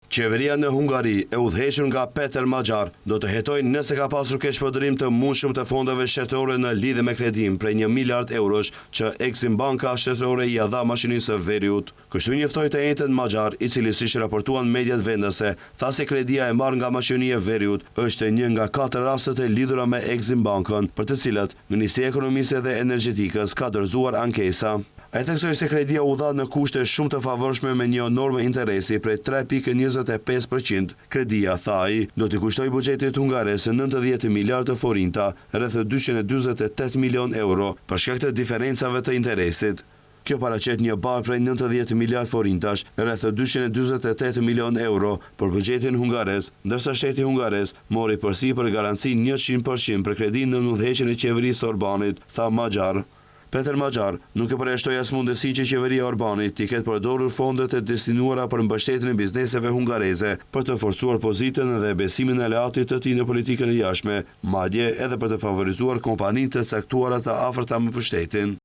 Qeveria në Hungari, e udhëhequr nga Peter Maxhar, do të hetojnë nëse ka pasur keqpërdërim të mundshëm të fondeve shtetërore në lidhje me kredimin prej 1 miliard eurosh që Exim Banka shtetërore i dha mashinisë së Veriut. Kështu njëftoi të njëjtën Maxhar, i cili siç raportuan mediat vendase, tha se kredia e marrë nga mashinia e Veriut është një nga 4 rastet e lidhura me Exim Bankën, për të cilat Ministria e Ekonomisë dhe Energjetikës ka dorëzuar ankesa. Ai theksoi se kredia u dha në kushte shumë të favorshme me një normë interesi prej 3.25%. Kredia, tha ai, do t'i kushtoj buxhetit hungares 90 miliardë forinta, rreth 248 milion euro, për shkak të diferencave të interesit. Kjo paraqet një barë prej 90 miliard forintash, rreth 248 milion euro për buxhetin hungares, ndërsa shteti hungares mori përsipër garanci 100% për kredin në udhëheqjen e qeverisë Orbanit, tha Maxhar. Peter Maxhar nuk e përjashtoi as mundësinë që qeveria e Orbanit t'i ketë përdorur fondet e destinuara për mbështetjen e bizneseve hungareze për të forcuar pozitën dhe besimin e aleatit të tij në politikën e jashtme, madje edhe për të favorizuar kompanitë të caktuara të afërta me pushtetin.